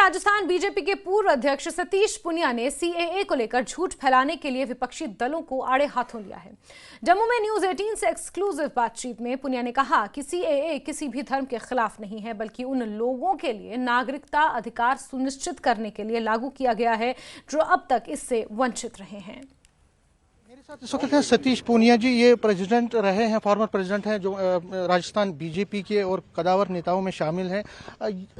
Rajasthan BJP के पूर्व अध्यक्ष सतीश पुनिया ने सीएए को लेकर झूठ फैलाने के लिए विपक्षी दलों को आड़े हाथों लिया है। जम्मू में न्यूज 18 से एक्सक्लूसिव बातचीत में पुनिया ने कहा कि सीएए किसी भी धर्म के खिलाफ नहीं है, बल्कि उन लोगों के लिए नागरिकता अधिकार सुनिश्चित करने के लिए लागू किया गया है जो अब तक इससे वंचित रहे हैं। मेरे साथ इस वक्त हैं सतीश पूनिया जी। ये प्रेसिडेंट रहे हैं, फॉर्मर प्रेसिडेंट हैं जो राजस्थान बीजेपी के और कदावर नेताओं में शामिल हैं।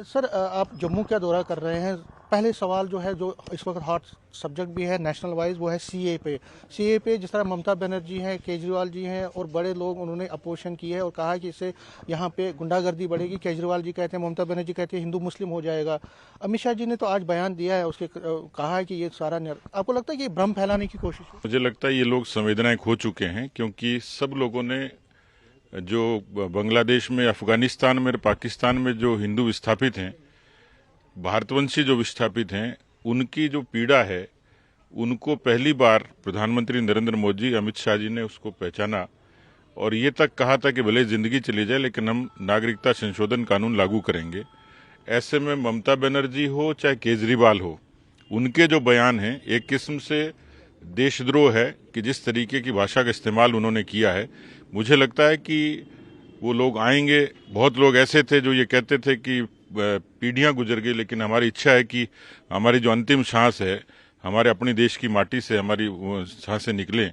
सर, आप जम्मू का दौरा कर रहे हैं। पहले सवाल जो है, जो इस वक्त हॉट सब्जेक्ट भी है नेशनल वाइज, वो है सीए पे। जिस तरह ममता बनर्जी हैं, केजरीवाल जी हैं और बड़े लोग, उन्होंने अपोजिशन की है और कहा है कि इससे यहाँ पे गुंडागर्दी बढ़ेगी। केजरीवाल जी कहते हैं, ममता बनर्जी कहते हैं हिंदू मुस्लिम हो जाएगा। अमित शाह जी ने तो आज बयान दिया है, उसके कहा है कि ये सारा आपको लगता है कि ये भ्रम फैलाने की कोशिश है? मुझे लगता है ये लोग संवेदनाएं खो चुके हैं, क्योंकि सब लोगों ने जो बांग्लादेश में, अफगानिस्तान में, पाकिस्तान में जो हिंदू विस्थापित हैं, भारतवंशी जो विस्थापित हैं, उनकी जो पीड़ा है, उनको पहली बार प्रधानमंत्री नरेंद्र मोदी, अमित शाह जी ने उसको पहचाना और ये तक कहा था कि भले जिंदगी चली जाए लेकिन हम नागरिकता संशोधन कानून लागू करेंगे। ऐसे में ममता बनर्जी हो चाहे केजरीवाल हो, उनके जो बयान हैं एक किस्म से देशद्रोह है कि जिस तरीके की भाषा का इस्तेमाल उन्होंने किया है। मुझे लगता है कि वो लोग आएंगे। बहुत लोग ऐसे थे जो ये कहते थे कि पीढ़ियां गुजर गई, लेकिन हमारी इच्छा है कि हमारी जो अंतिम सांस है, हमारे अपने देश की माटी से हमारी सांसें निकलें।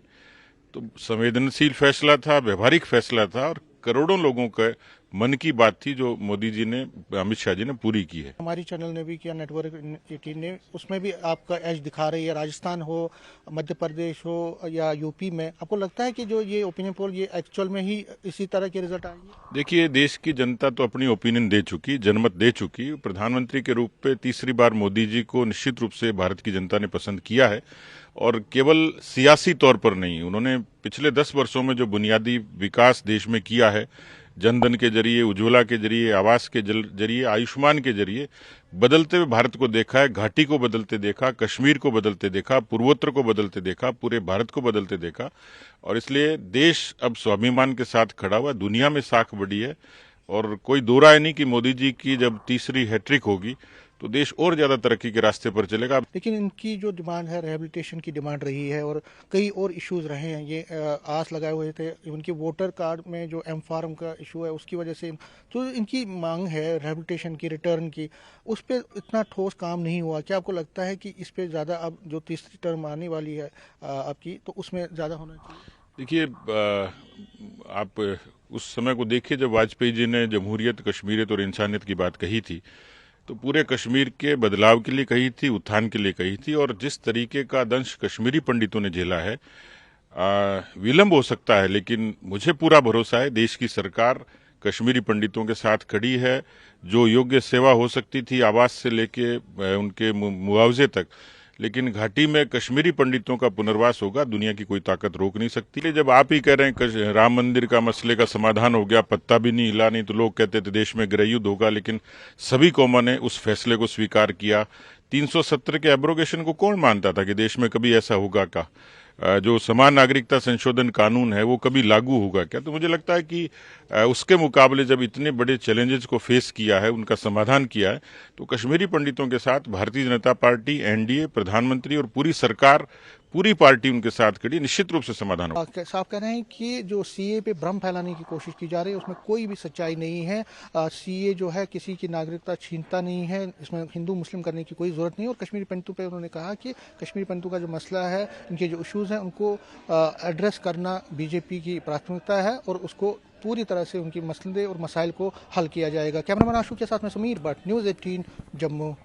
तो संवेदनशील फैसला था, व्यवहारिक फैसला था और करोड़ों लोगों का मन की बात थी जो मोदी जी ने, अमित शाह जी ने पूरी की है। हमारी चैनल ने भी किया, नेटवर्क 18 ने, उसमें भी आपका एज दिखा रही है। राजस्थान हो, मध्य प्रदेश हो या यूपी में, आपको लगता है कि जो ये ओपिनियन पोल ये एक्चुअल में ही इसी तरह के रिजल्ट आएंगे? देखिए, देश की जनता तो अपनी ओपिनियन दे चुकी, जनमत दे चुकी। प्रधानमंत्री के रूप पे तीसरी बार मोदी जी को निश्चित रूप से भारत की जनता ने पसंद किया है और केवल सियासी तौर पर नहीं, उन्होंने पिछले 10 वर्षों में जो बुनियादी विकास देश में किया है, जनधन के जरिए, उज्ज्वला के जरिए, आवास के जरिए, आयुष्मान के जरिए बदलते हुए भारत को देखा है। घाटी को बदलते देखा, कश्मीर को बदलते देखा, पूर्वोत्तर को बदलते देखा, पूरे भारत को बदलते देखा और इसलिए देश अब स्वाभिमान के साथ खड़ा हुआ, दुनिया में साख बढ़ी है और कोई दो राय नहीं कि मोदी जी की जब तीसरी हैट्रिक होगी तो देश और ज्यादा तरक्की के रास्ते पर चलेगा। लेकिन इनकी जो डिमांड है, रिहेबिलिटेशन की डिमांड रही है और कई और इश्यूज रहे हैं। ये आस लगाए हुए थे, उनके वोटर कार्ड में जो एम फार्म का इशू है उसकी वजह से तो इनकी मांग है रिहेबिलिटेशन की, रिटर्न की, उस पर इतना ठोस काम नहीं हुआ। क्या आपको लगता है कि इस पर ज़्यादा अब जो तीसरी टर्म आने वाली है आपकी, तो उसमें ज़्यादा होना चाहिए? देखिए, आप उस समय को देखिए जब वाजपेयी जी ने जमहूरियत, कश्मीरियत और इंसानियत की बात कही थी तो पूरे कश्मीर के बदलाव के लिए कही थी, उत्थान के लिए कही थी और जिस तरीके का दंश कश्मीरी पंडितों ने झेला है, विलंब हो सकता है लेकिन मुझे पूरा भरोसा है देश की सरकार कश्मीरी पंडितों के साथ खड़ी है। जो योग्य सेवा हो सकती थी, आवास से लेके उनके मुआवजे तक, लेकिन घाटी में कश्मीरी पंडितों का पुनर्वास होगा, दुनिया की कोई ताकत रोक नहीं सकती। जब आप ही कह रहे हैं राम मंदिर का मसले का समाधान हो गया, पत्ता भी नहीं हिला, नहीं तो लोग कहते थे देश में गृह युद्ध होगा, लेकिन सभी कौमों ने उस फैसले को स्वीकार किया। 370 के एब्रोगेशन को कौन मानता था कि देश में कभी ऐसा होगा का? जो समान नागरिकता संशोधन कानून है वो कभी लागू होगा क्या? तो मुझे लगता है कि उसके मुकाबले जब इतने बड़े चैलेंजेस को फेस किया है, उनका समाधान किया है, तो कश्मीरी पंडितों के साथ भारतीय जनता पार्टी, एनडीए, प्रधानमंत्री और पूरी सरकार, पूरी पार्टी उनके साथ खड़ी, निश्चित रूप से समाधान होगा। साफ कह रहे हैं कि जो सीए पे भ्रम फैलाने की कोशिश की जा रही है उसमें कोई भी सच्चाई नहीं है। सीए जो है किसी की नागरिकता छीनता नहीं है, इसमें हिंदू मुस्लिम करने की कोई जरूरत नहीं है। और कश्मीरी पंडितों पे उन्होंने कहा कि कश्मीरी पंडितों का जो मसला है, इनके जो इश्यूज हैं, उनको एड्रेस करना बीजेपी की प्राथमिकता है और उसको पूरी तरह से उनकी मसले और मसाइल को हल किया जाएगा। कैमरामैन आशु के साथ में समीर भट्ट, न्यूज 18 जम्मू।